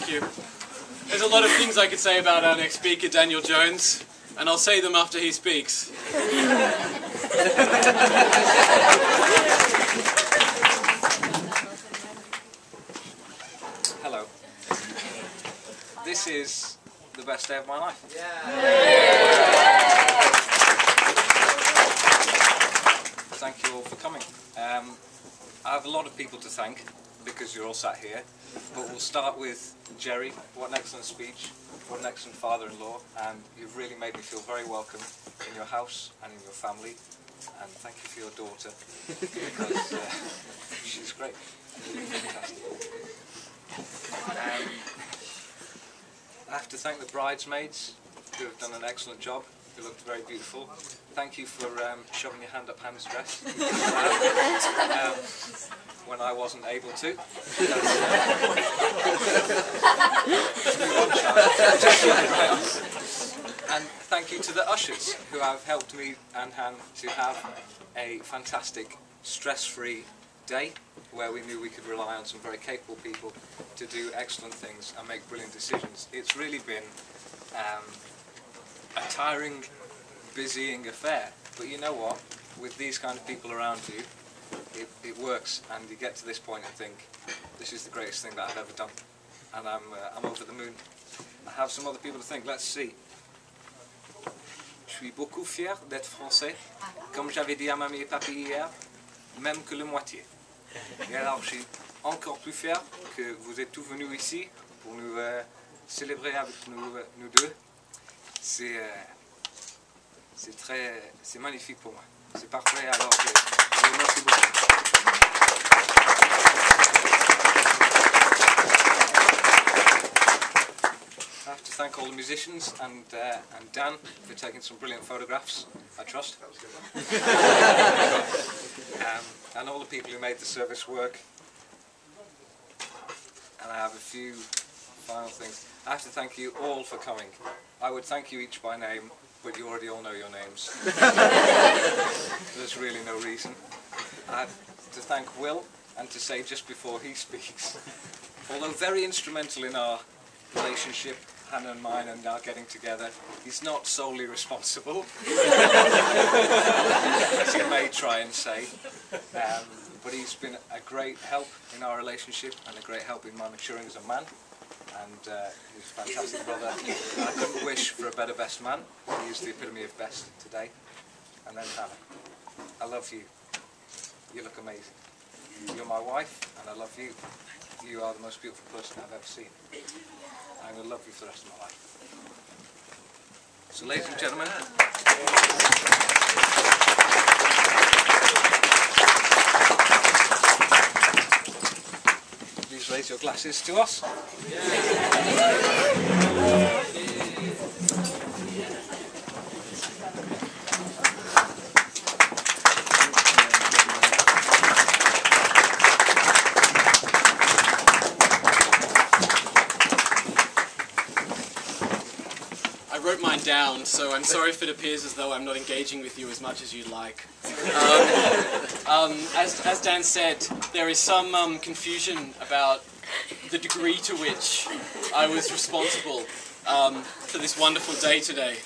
Thank you. There's a lot of things I could say about our next speaker, Daniel Jones, and I'll say them after he speaks. Hello. This is the best day of my life. Thank you all for coming. I have a lot of people to thank because you're all sat here, but we'll start with Jerry. What an excellent speech, what an excellent father-in-law, and you've really made me feel very welcome in your house and in your family, and thank you for your daughter, because she's great. Fantastic. I have to thank the bridesmaids who have done an excellent job, who looked very beautiful. Thank you for shoving your hand up Hannah's dress when I wasn't able to. And thank you to the ushers who have helped me and Han to have a fantastic, stress-free day where we knew we could rely on some very capable people to do excellent things and make brilliant decisions. It's really been a tiring, busying affair, but you know what? With these kind of people around you, it works, and you get to this point and think, this is the greatest thing that I've ever done, and I'm over the moon. I have some other people to thank. Let's see. Je suis beaucoup fier d'être français, comme j'avais dit à mamie et papy hier, même que le moitié. Et alors je suis encore plus fier que vous êtes tous venus ici pour nous célébrer avec nous deux. C'est magnifique pour moi. C'est parfait, alors merci beaucoup. I have to thank all the musicians and Dan for taking some brilliant photographs, I trust. And all the people who made the service work. And I have a few final things. I have to thank you all for coming. I would thank you each by name, but you already all know your names. There's really no reason. I have to thank Will, and to say just before he speaks, although very instrumental in our relationship, Hannah and mine, and our getting together, he's not solely responsible, as you may try and say, but he's been a great help in our relationship and a great help in my maturing as a man, and he's a fantastic brother. I couldn't wish for a better best man. He is the epitome of best today. And then Hannah, I love you. You look amazing. You're my wife, and I love you. You are the most beautiful person I've ever seen. I'm going to love you for the rest of my life. So, ladies and gentlemen, please raise your glasses to us. I wrote mine down, so I'm sorry if it appears as though I'm not engaging with you as much as you'd like. As Dan said, there is some confusion about the degree to which I was responsible for this wonderful day today.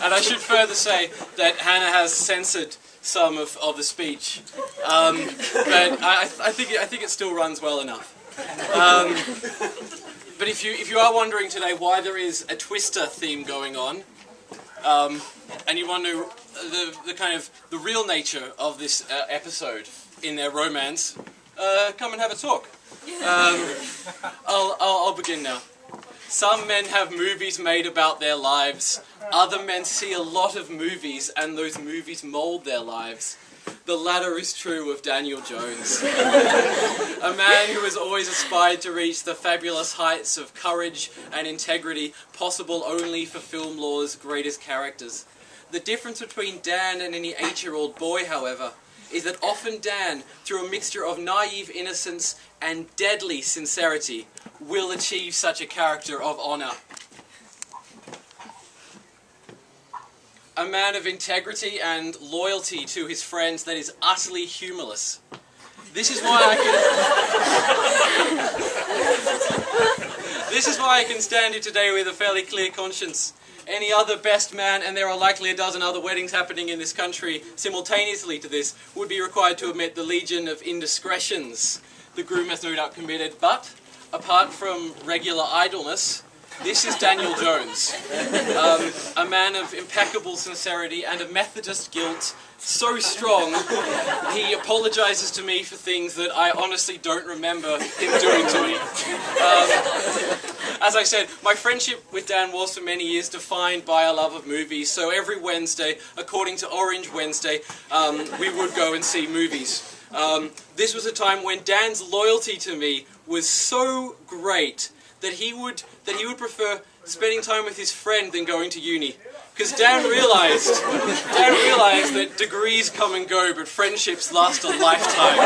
And I should further say that Hannah has censored some of the speech, but I think it still runs well enough. But if you are wondering today why there is a Twister theme going on, and you wonder the real nature of this episode in their romance, come and have a talk. I'll begin now. Some men have movies made about their lives. Other men see a lot of movies, and those movies mold their lives. The latter is true of Daniel Jones, a man who has always aspired to reach the fabulous heights of courage and integrity possible only for film lore's greatest characters. The difference between Dan and any 8-year-old boy, however, is that often Dan, through a mixture of naive innocence and deadly sincerity, will achieve such a character of honour. A man of integrity and loyalty to his friends that is utterly humorless. This is why I can stand here today with a fairly clear conscience. Any other best man, and there are likely a dozen other weddings happening in this country simultaneously to this, would be required to admit the legion of indiscretions the groom has no doubt committed. But, apart from regular idleness, this is Daniel Jones, a man of impeccable sincerity and a Methodist guilt so strong he apologises to me for things that I honestly don't remember him doing to me. As I said, my friendship with Dan was for many years defined by a love of movies, so every Wednesday, according to Orange Wednesday, we would go and see movies. This was a time when Dan's loyalty to me was so great that he would prefer spending time with his friend than going to uni. Because Dan realised that degrees come and go, but friendships last a lifetime.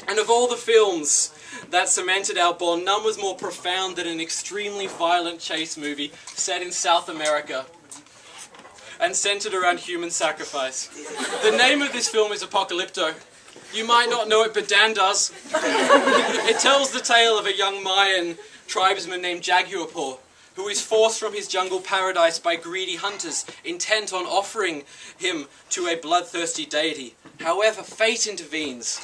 And of all the films that cemented our bond, none was more profound than an extremely violent chase movie set in South America and centred around human sacrifice. The name of this film is Apocalypto. You might not know it, but Dan does. It tells the tale of a young Mayan tribesman named Jaguarpaw, who is forced from his jungle paradise by greedy hunters, intent on offering him to a bloodthirsty deity. However, fate intervenes,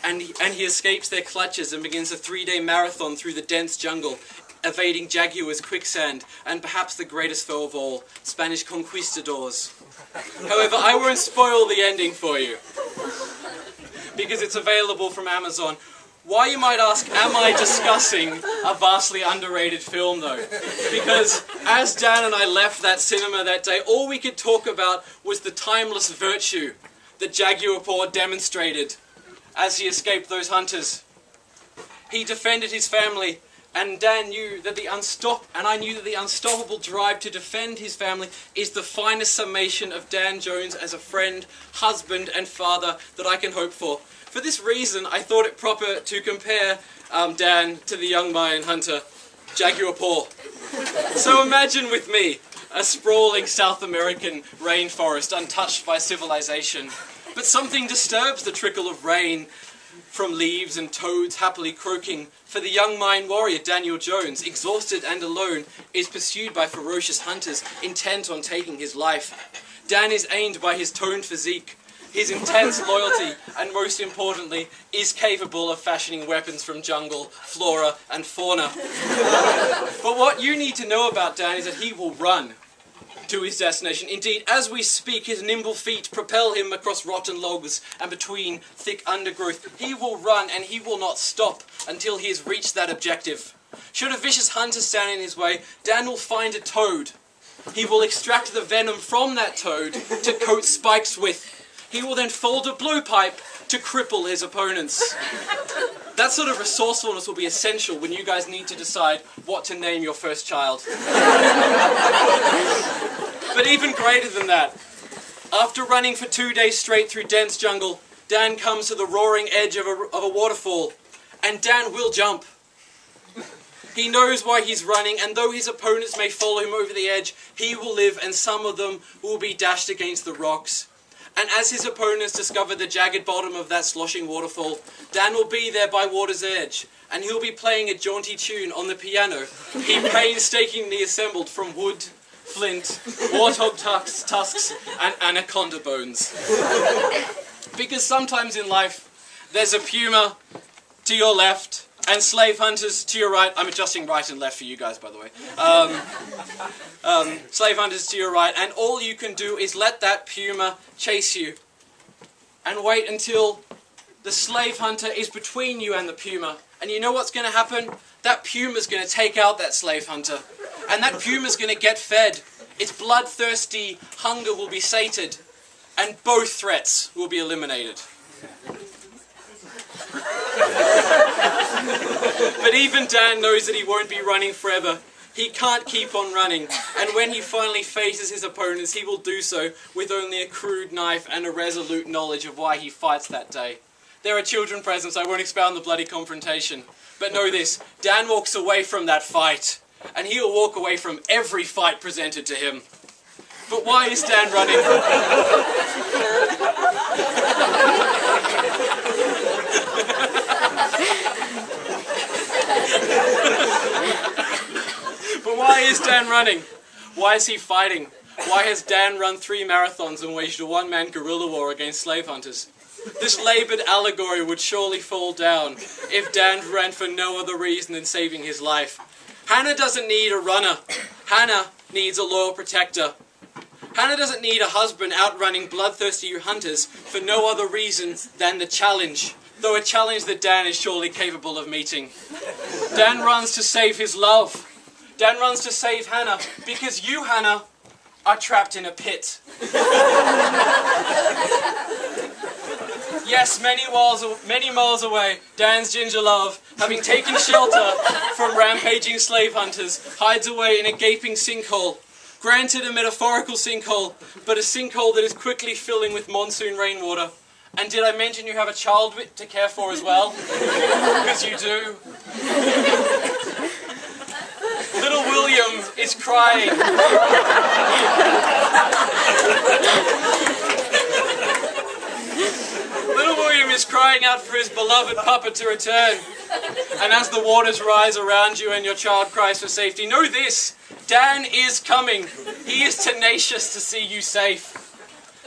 and he escapes their clutches and begins a 3-day marathon through the dense jungle, evading jaguars, quicksand, and perhaps the greatest foe of all, Spanish conquistadors. However, I won't spoil the ending for you, because it's available from Amazon. Why, you might ask, am I discussing a vastly underrated film, though? Because as Dan and I left that cinema that day, all we could talk about was the timeless virtue that Jaguarpaw demonstrated as he escaped those hunters. He defended his family, and Dan knew that I knew that the unstoppable drive to defend his family is the finest summation of Dan Jones as a friend, husband, and father that I can hope for. For this reason, I thought it proper to compare Dan to the young Mayan hunter, Jaguarpaw. So imagine with me a sprawling South American rainforest untouched by civilization. But something disturbs the trickle of rain from leaves and toads happily croaking, for the young Mayan warrior Daniel Jones, exhausted and alone, is pursued by ferocious hunters intent on taking his life. Dan is aimed by his toned physique, his intense loyalty, and most importantly, is capable of fashioning weapons from jungle, flora, and fauna. But what you need to know about Dan is that he will run to his destination. Indeed, as we speak, his nimble feet propel him across rotten logs and between thick undergrowth. He will run, and he will not stop until he has reached that objective. Should a vicious hunter stand in his way, Dan will find a toad. He will extract the venom from that toad to coat spikes with. He will then fold a blowpipe to cripple his opponents. That sort of resourcefulness will be essential when you guys need to decide what to name your first child. But even greater than that, after running for 2 days straight through dense jungle, Dan comes to the roaring edge of a waterfall, and Dan will jump. He knows why he's running, and though his opponents may follow him over the edge, he will live, and some of them will be dashed against the rocks. And as his opponents discover the jagged bottom of that sloshing waterfall, Dan will be there by water's edge, and he'll be playing a jaunty tune on the piano he painstakingly assembled from wood, flint, warthog tusks, and anaconda bones. Because sometimes in life, there's a puma to your left, and slave hunters to your right. I'm adjusting right and left for you guys, by the way. Slave hunters to your right, and all you can do is let that puma chase you. And wait until the slave hunter is between you and the puma. And you know what's going to happen? That puma's going to take out that slave hunter. And that puma's going to get fed. Its bloodthirsty hunger will be sated. And both threats will be eliminated. But even Dan knows that he won't be running forever. He can't keep on running, and when he finally faces his opponents, he will do so with only a crude knife and a resolute knowledge of why he fights that day. There are children present, so I won't expound the bloody confrontation. But know this, Dan walks away from that fight, and he'll walk away from every fight presented to him. But why is Dan running? But why is Dan running? Why is he fighting? Why has Dan run 3 marathons and waged a one-man guerrilla war against slave hunters? This laboured allegory would surely fall down if Dan ran for no other reason than saving his life. Hannah doesn't need a runner. Hannah needs a loyal protector. Hannah doesn't need a husband outrunning bloodthirsty hunters for no other reason than the challenge, though a challenge that Dan is surely capable of meeting. Dan runs to save his love. Dan runs to save Hannah because you, Hannah, are trapped in a pit. Yes, many miles away, Dan's ginger love, having taken shelter from rampaging slave hunters, hides away in a gaping sinkhole. Granted a metaphorical sinkhole, but a sinkhole that is quickly filling with monsoon rainwater. And did I mention you have a child to care for as well? Because you do. Little William is crying. Little William is crying out for his beloved papa to return. And as the waters rise around you and your child cries for safety, know this, Dan is coming. He is tenacious to see you safe.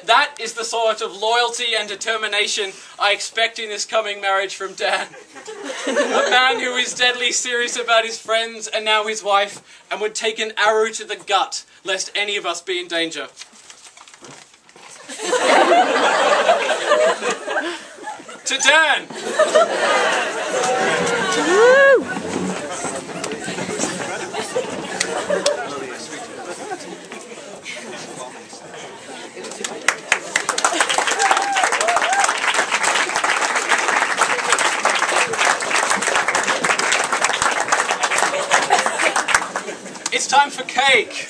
That is the sort of loyalty and determination I expect in this coming marriage from Dan. A man who is deadly serious about his friends and now his wife, and would take an arrow to the gut lest any of us be in danger. To Dan! It's time for cake!